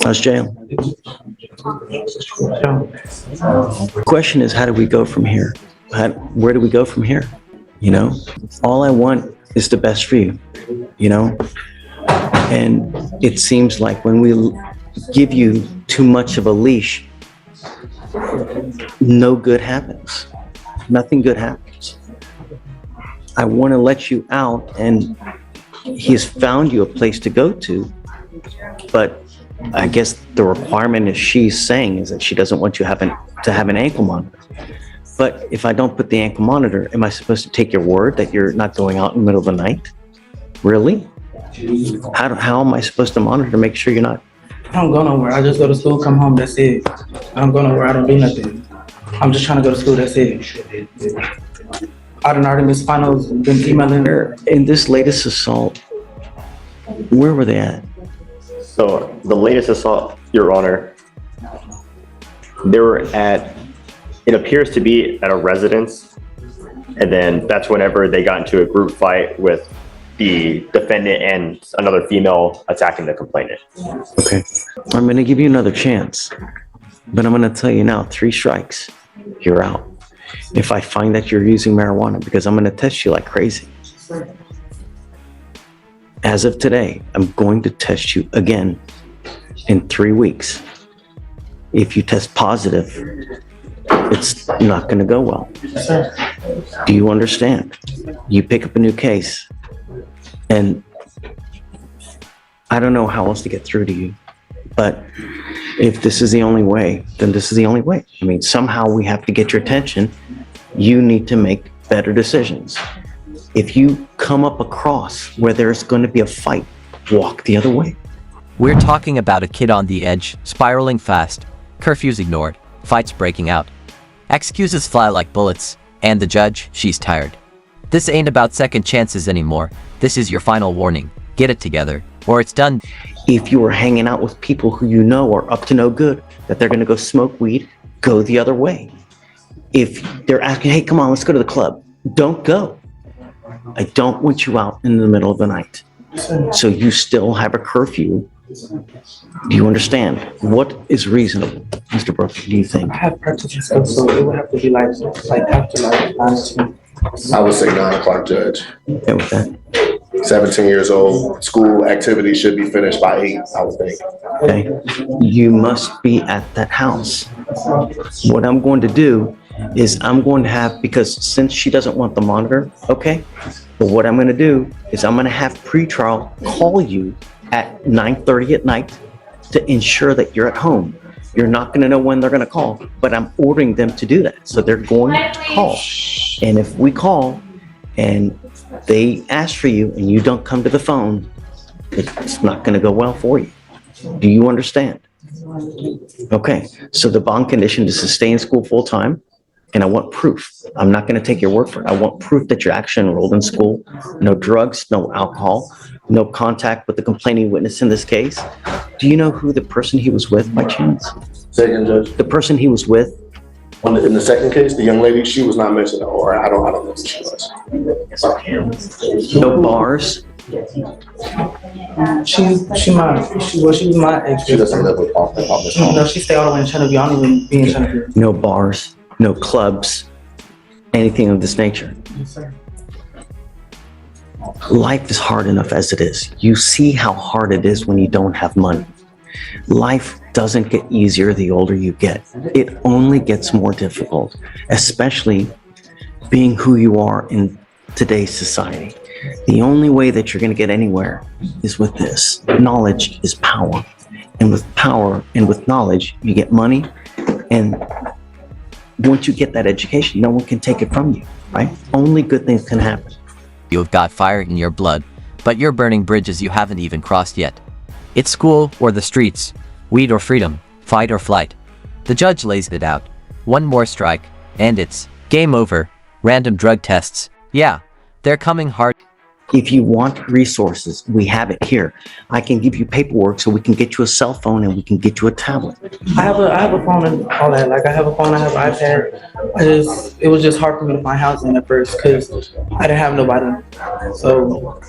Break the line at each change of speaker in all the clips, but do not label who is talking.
How's jail? Question is, how do we go from here? Where do we go from here? You know, all I want is the best for you, you know? And it seems like when we give you too much of a leash, no good happens. Nothing good happens. I want to let you out, and he's found you a place to go to, but I guess the requirement is she's saying is that she doesn't want you to have an ankle monitor. But if I don't put the ankle monitor, am I supposed to take your word that you're not going out in the middle of the night? Really? How am I supposed to monitor to make sure you're not?
I don't go nowhere. I just go to school, come home, that's it. I don't go nowhere. I don't do nothing. I'm just trying to go to school, that's it. I done already missed finals, been emailing her.
In this latest assault, where were they at?
So the latest assault, Your Honor, they were at, it appears to be at a residence, and then that's whenever they got into a group fight with the defendant and another female attacking the complainant.
Okay, I'm gonna give you another chance, but I'm gonna tell you now, 3 strikes, you're out. If I find that you're using marijuana, because I'm gonna test you like crazy. As of today, I'm going to test you again in 3 weeks. If you test positive, it's not gonna go well. Do you understand? You pick up a new case, and I don't know how else to get through to you, but if this is the only way, then this is the only way. I mean, somehow we have to get your attention. You need to make better decisions. If you come up across where there's going to be a fight, walk the other way.
We're talking about a kid on the edge, spiraling fast, curfews ignored, fights breaking out. Excuses fly like bullets, and the judge, she's tired. This ain't about second chances anymore. This is your final warning. Get it together, or it's done.
If you are hanging out with people who you know are up to no good, that they're going to go smoke weed, go the other way. If they're asking, hey, come on, let's go to the club, don't go. I don't want you out in the middle of the night. So you still have a curfew. Do you understand? What is reasonable, Mr. Brooks, do you think?
I have practice and stuff, so it would have to be like after like 9
I would say 9 o'clock, Judge.
Okay with that?
17 years old, school activities should be finished by 8, I would think.
Okay, you must be at that house. What I'm going to do is I'm going to have, because since she doesn't want the monitor, okay, but what I'm going to do is I'm going to have pretrial call you at 9:30 at night to ensure that you're at home. You're not going to know when they're going to call, but I'm ordering them to do that. So they're going to call. And if we call and they ask for you and you don't come to the phone, it's not going to go well for you. Do you understand? Okay, so the bond condition is to stay in school full time, and I want proof. I'm not going to take your word for it. I want proof that you're actually enrolled in school. No drugs, no alcohol, no contact with the complaining witness in this case. Do you know who the person he was with by chance?
Second, Judge.
The person he was with?
In the second case, the young lady, she was not mentioned, or I don't know who she was.
No bars?
She was my ex.
She doesn't live with office.
No, she stay all the way in Cheneville. I don't even be in Cheneville.
No bars, no clubs, anything of this nature.
Yes, sir.
Life is hard enough as it is. You see how hard it is when you don't have money. Life doesn't get easier the older you get. It only gets more difficult, especially being who you are in today's society. The only way that you're going to get anywhere is with this. Knowledge is power. And with power and with knowledge, you get money. And once you get that education, no one can take it from you, right? Only good things can happen.
You've got fire in your blood, but you're burning bridges you haven't even crossed yet. It's school or the streets, weed or freedom, fight or flight. The judge lays it out. One more strike, and it's game over. Random drug tests. Yeah, they're coming hard.
If you want resources, we have it here. I can give you paperwork so we can get you a cell phone and we can get you a tablet.
I have a phone and all that. Like I have a phone, I have an iPad. It was just hard for me to find housing at first because I didn't have nobody. So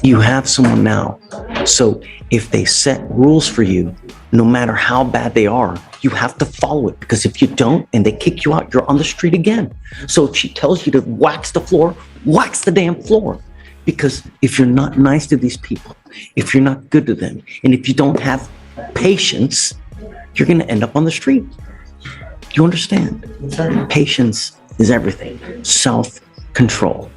You have someone now. So if they set rules for you, no matter how bad they are, you have to follow it, because if you don't and they kick you out, you're on the street again. So if she tells you to wax the floor, wax the damn floor. Because if you're not nice to these people, if you're not good to them, and if you don't have patience, you're going to end up on the street. You understand? Patience is everything. Self-control.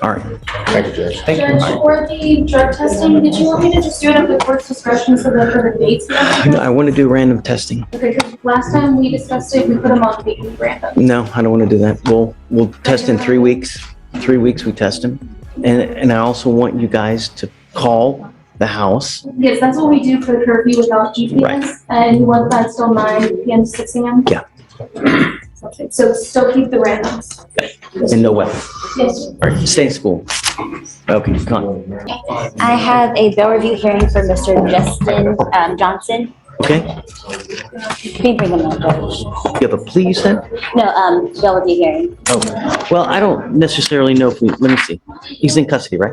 All right.
Thank you, Judge.
Judge, for the drug testing, did you want me to just do it at the court's discretion so that for the dates?
I want to do random testing.
Okay, because last time we discussed it, we put them on weekly random.
No, I don't want to do that. We'll test in 3 weeks. 3 weeks we test them. And I also want you guys to call the house.
Yes, that's what we do for the curfew without GPS.
Right.
And you want that still 9 PM to 6 AM?
Yeah.
Okay, so still keep the randoms.
And no weapon.
Yes.
All right, stay in school. Okay, come on.
I have a bail review hearing for Mr. Justin Johnson.
Okay,
Can you bring him up, Judge?
you have a plea, you said?
No, bail review hearing.
Oh, well, I don't necessarily know if we, let me see. He's in custody, right?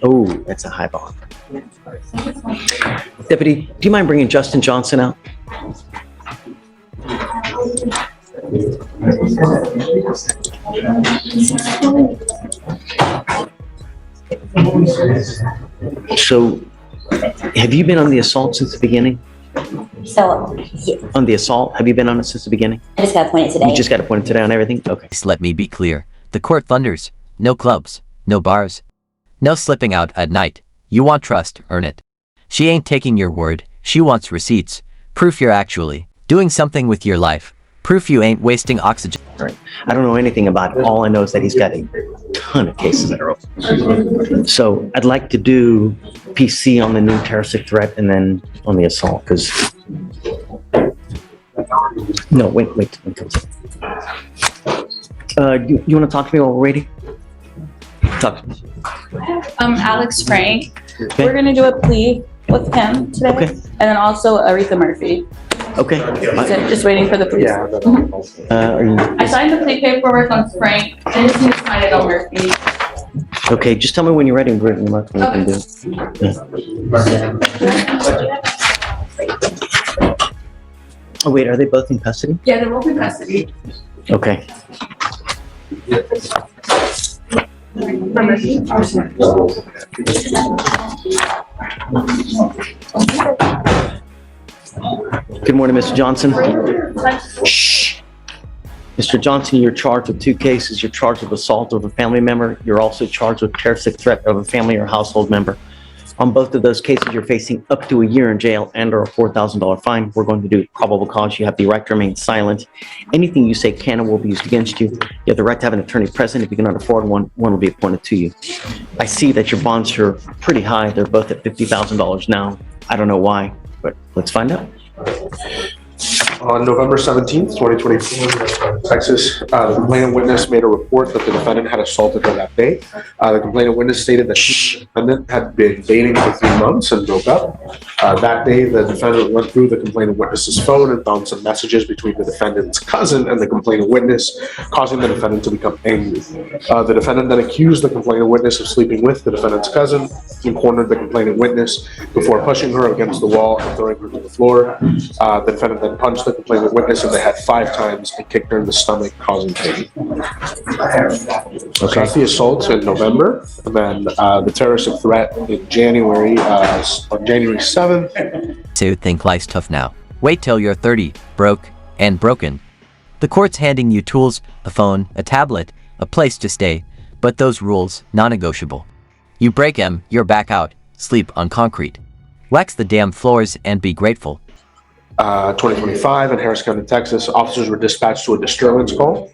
Oh, that's a high bar. Deputy, do you mind bringing Justin Johnson out? So, have you been on the assault since the beginning?
So, yeah,
On the assault, have you been on it since the beginning?
I just got appointed
You
today.
just got appointed today on everything? Okay.
Please let me be clear. The court thunders. No clubs. No bars. No slipping out at night. You want trust, earn it. She ain't taking your word. She wants receipts. Proof you're actually doing something with your life. Proof you ain't wasting oxygen.
Right. I don't know anything about it. All I know is that he's got a ton of cases that are open. So I'd like to do PC on the new terroristic threat and then on the assault, because... No, wait. You want to talk to me while we're waiting? Talk to me.
Alex Frank.
Okay.
We're gonna do a plea with him today.
Okay.
And then also Aretha Murphy.
Okay.
So just waiting for the police.
Are you,
I signed the plea paperwork on Frank. I just need to sign it on Murphy.
okay, just tell me when you're ready, Brittany. What we can do. Oh, wait, are they both in custody?
Yeah, they're both in custody.
Okay. Good morning, Mr. Johnson. Shh. Mr. Johnson, you're charged with 2 cases. You're charged with assault of a family member. You're also charged with terroristic threat of a family or household member. On both of those cases, you're facing up to a year in jail and or a $4,000 fine. We're going to do probable cause. You have the right to remain silent. Anything you say can and will be used against you. You have the right to have an attorney present. If you cannot afford one, one will be appointed to you. I see that your bonds are pretty high. They're both at $50,000 now. I don't know why, but let's find out.
On November 17th, 2024, Texas, the complainant witness made a report that the defendant had assaulted her that day. The complainant witness stated that she and the defendant had been dating for 3 months and broke up. That day, the defendant went through the complainant witness's phone and found some messages between the defendant's cousin and the complainant witness, causing the defendant to become angry. The defendant then accused the complainant witness of sleeping with the defendant's cousin and cornered the complainant witness before pushing her against the wall and throwing her to the floor. The defendant then punched the complainant witness in the head 5 times and kicked her in the stomach, causing pain. So that's the assault in November, and then the terroristic threat in January, on January 7th.
To think life's tough now. Wait till you're 30, broke, and broken. The court's handing you tools, a phone, a tablet, a place to stay, but those rules, non-negotiable. You break 'em, you're back out, sleep on concrete. Wax the damn floors and be grateful.
2025 in Harris County, Texas, officers were dispatched to a disturbance call.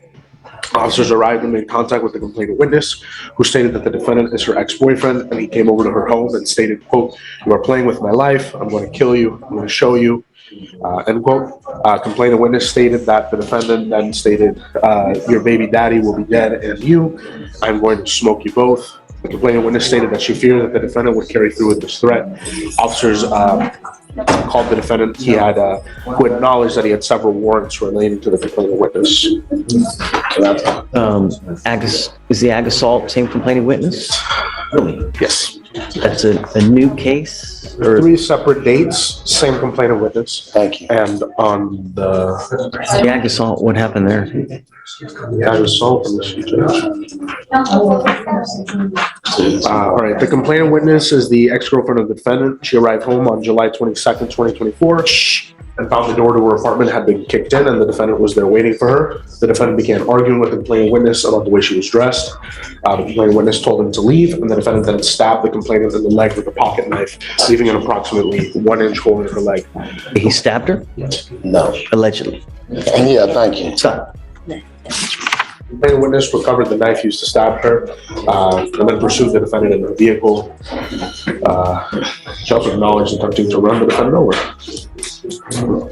Officers arrived and made contact with the complainant witness, who stated that the defendant is her ex-boyfriend, and he came over to her home and stated, quote, "You are playing with my life. I'm going to kill you. I'm going to show you." End quote. Complainant witness stated that the defendant then stated, "Your baby daddy will be dead, and you. I'm going to smoke you both." The complainant witness stated that she feared that the defendant would carry through with this threat. Officers called the defendant. He had, who acknowledged that he had several warrants relating to the complaining witness.
Is the ag assault same complaining witness? Really?
Yes.
That's a new case? Or
3 separate dates, same complaining witness.
Thank you.
And on the
the ag assault, what happened there?
ag assault, let me see, Judge. All right, the complaining witness is the ex-girlfriend of the defendant. She arrived home on July 22nd, 2024, and found the door to her apartment had been kicked in, and the defendant was there waiting for her. The defendant began arguing with the complaining witness about the way she was dressed. The complaining witness told him to leave, and the defendant then stabbed the complainant in the leg with a pocket knife, leaving an approximately 1-inch hole in her leg.
He stabbed her?
No.
Allegedly.
Yeah, thank you.
Stop.
The complaining witness recovered the knife used to stab her, and then pursued the defendant in her vehicle. She also acknowledged attempting to run the defendant over.
All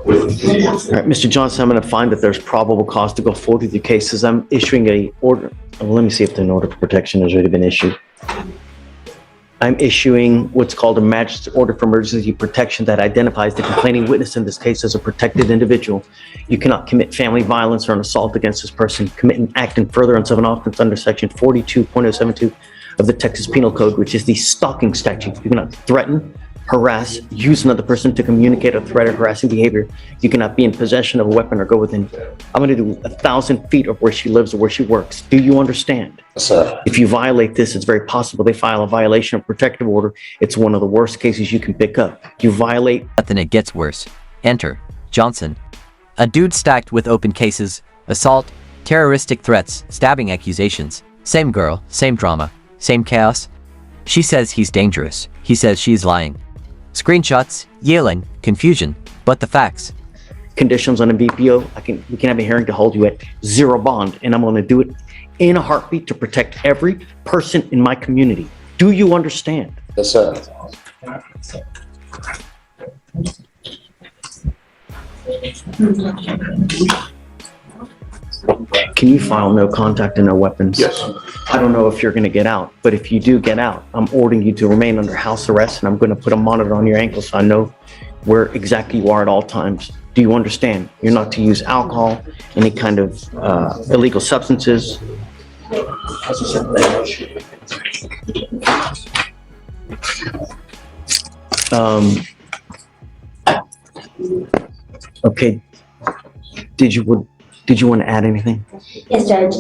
right, Mr. Johnson, I'm going to find that there's probable cause to go forward with your cases. I'm issuing a order. Well, let me see if an order for protection has already been issued. I'm issuing what's called a magistrate order for emergency protection that identifies the complaining witness in this case as a protected individual. You cannot commit family violence or an assault against this person, commit an act in furtherance of an offense under section 42.072 of the Texas Penal Code, which is the stalking statute. You cannot threaten, harass, use another person to communicate a threat or harassing behavior. You cannot be in possession of a weapon or go within. I'm going to do 1,000 feet of where she lives or where she works. Do you understand?
Yes, sir.
If you violate this, it's very possible they file a violation of protective order. It's one of the worst cases you can pick up. You violate.
But then it gets worse. Enter Johnson. A dude stacked with open cases, assault, terroristic threats, stabbing accusations. Same girl, same drama, same chaos. She says he's dangerous. He says she's lying. Screenshots, yelling, confusion, but the facts.
Conditions on a BPO, we can have a hearing to hold you at 0 bond, and I'm going to do it in a heartbeat to protect every person in my community. Do you understand?
Yes, sir.
Can you file no contact and no weapons?
Yes.
I don't know if you're going to get out, but if you do get out, I'm ordering you to remain under house arrest, and I'm going to put a monitor on your ankle so I know where exactly you are at all times. Do you understand? You're not to use alcohol, any kind of illegal substances. Okay. Did you want to add anything?
Yes, Judge.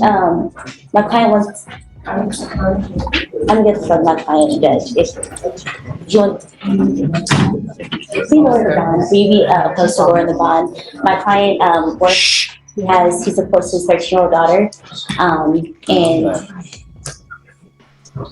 My client wants, I'm good for my client, Judge. If you want, we lower the bond, we opposed to lowering the bond. My client works, he's opposed to his 13-year-old daughter, and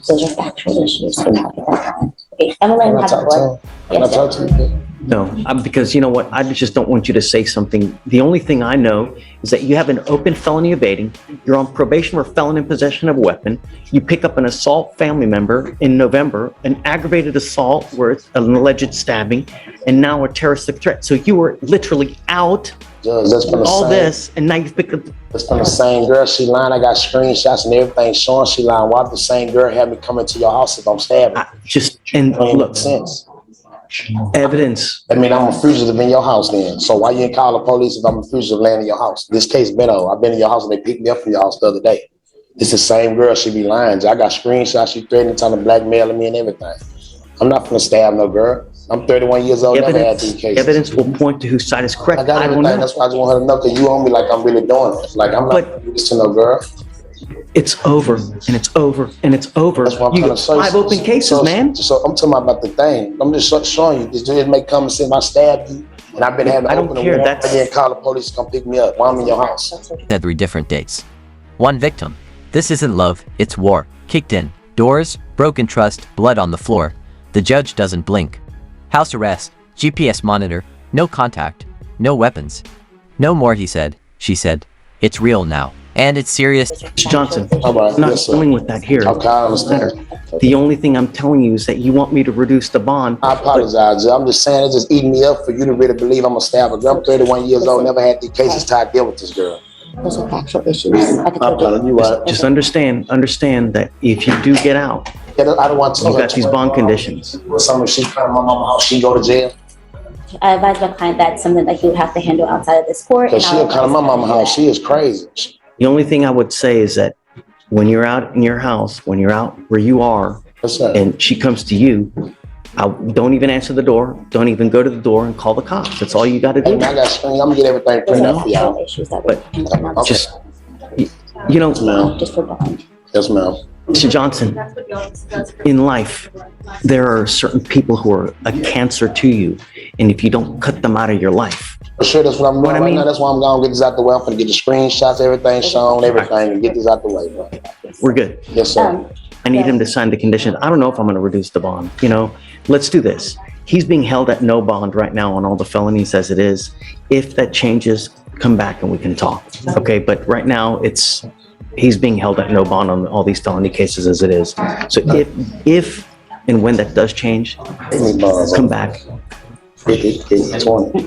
those are factual issues. So not get that bond. Okay, I'm gonna let him have the floor. Yes, Judge.
No, because you know what? I just don't want you to say something. The only thing I know is that you have an open felony evading. You're on probation for felon in possession of a weapon. You pick up an assault family member in November, an aggravated assault where it's an alleged stabbing, and now a terroristic threat. So you were literally out
Judge, that's from the
all
same,
this, and now you've picked up.
That's from the same girl. She lying. I got screenshots and everything showing she lying. Why the same girl had me come into your house if I'm stabbing?
And look,
Makes sense.
evidence.
I mean, I'm a fugitive in your house then. So why you ain't call the police if I'm a fugitive laying in your house? This case been over. I've been in your house and they picked me up from your house the other day. It's the same girl. She be lying. I got screenshots. She threatening, trying to blackmail me and everything. I'm not gonna stab no girl. I'm 31 years old. Never had these cases.
Evidence will point to whose side is correct.
I got
I don't
everything.
know.
That's why I just want her to know because you own me like I'm really doing it. Like I'm not
But-
gonna do this to no girl.
It's over, and it's over, and it's over.
That's what I'm
You
trying
got
to show you.
5 open cases, man.
So I'm talking about the thing. I'm just showing you. This dude may come and say I stabbed you, and I've been having
I
to
don't
open the
care.
warrant
That's-
and then call the police to come pick me up while I'm in your house.
At 3 different dates. 1 victim. This isn't love, it's war. Kicked in. Doors, broken trust, blood on the floor. The judge doesn't blink. House arrest, GPS monitor, no contact, no weapons. No more, he said. She said. It's real now. And it's serious.
Mr. Johnson,
All right,
I'm not
yes, sir.
dealing with that here.
Okay, I understand.
The only thing I'm telling you is that you want me to reduce the bond.
I apologize. I'm just saying it's just eating me up for you to really believe I'm a stabber. I'm 31 years old, never had these cases till I deal with this girl.
Those are factual issues. I could
I'm
tell
telling you what.
Just understand that if you do get out,
I don't want to.
you got these bond conditions.
Some of she come to my mama's house, she go to jail.
I advised my client that's something that he would have to handle outside of this court.
Cause she'll come to my mama's house. She is crazy.
The only thing I would say is that when you're out in your house, when you're out where you are,
What's up?
and she comes to you, don't even answer the door. Don't even go to the door and call the cops. That's all you got to
Hey,
do.
man, I got screen. I'm gonna get everything
There's
printed
no
out for y'all.
issues that
But
we
just, you know,
Ma'am.
just for bond.
Yes, ma'am.
Mr. Johnson, in life, there are certain people who are a cancer to you. And if you don't cut them out of your life,
For sure, that's what I'm doing
What I
right
mean-
now. That's why I'm gonna get this out the way. I'm gonna get the screenshots, everything shown, everything, and get this out the way, bro.
we're good.
Yes, sir.
I need him to sign the conditions. I don't know if I'm going to reduce the bond. You know, let's do this. He's being held at no bond right now on all the felonies as it is. If that changes, come back and we can talk. Okay, but right now he's being held at no bond on all these felony cases as it is. So if and when that does change, come back.
50, 20.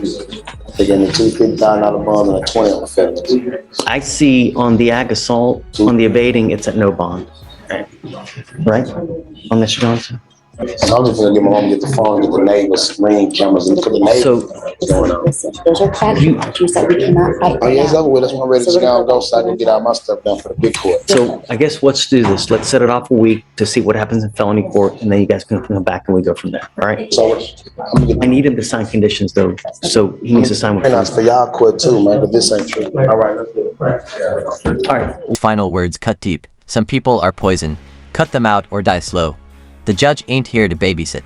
They gave me $250,000 bond and a 20 on the felonies.
I see on the ag assault, on the evading, it's at no bond. Right? On Mr. Johnson?
So I'm just gonna get my mom, get the phone, get the neighbors, ring cameras, and put the neighbors.
So
going on.
Listen, those are fact issues that we cannot fight.
Oh, yeah, it's
right
over with. That's why I'm ready to
So we're
go so I can get all my stuff done for the big court.
So I guess let's do this. Let's set it off a week to see what happens in felony court, and then you guys can come back and we go from there. All right?
So I'm gonna get
I need him to sign conditions though, so he needs to sign with.
printouts for y'all court too, man, but this ain't true. All right, let's do it.
All right.
Final words cut deep. Some people are poison. Cut them out or die slow. The judge ain't here to babysit.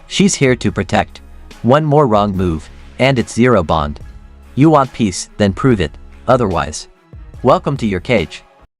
She's here to protect. One more wrong move, and it's zero bond. You want peace, then prove it. Otherwise, welcome to your cage.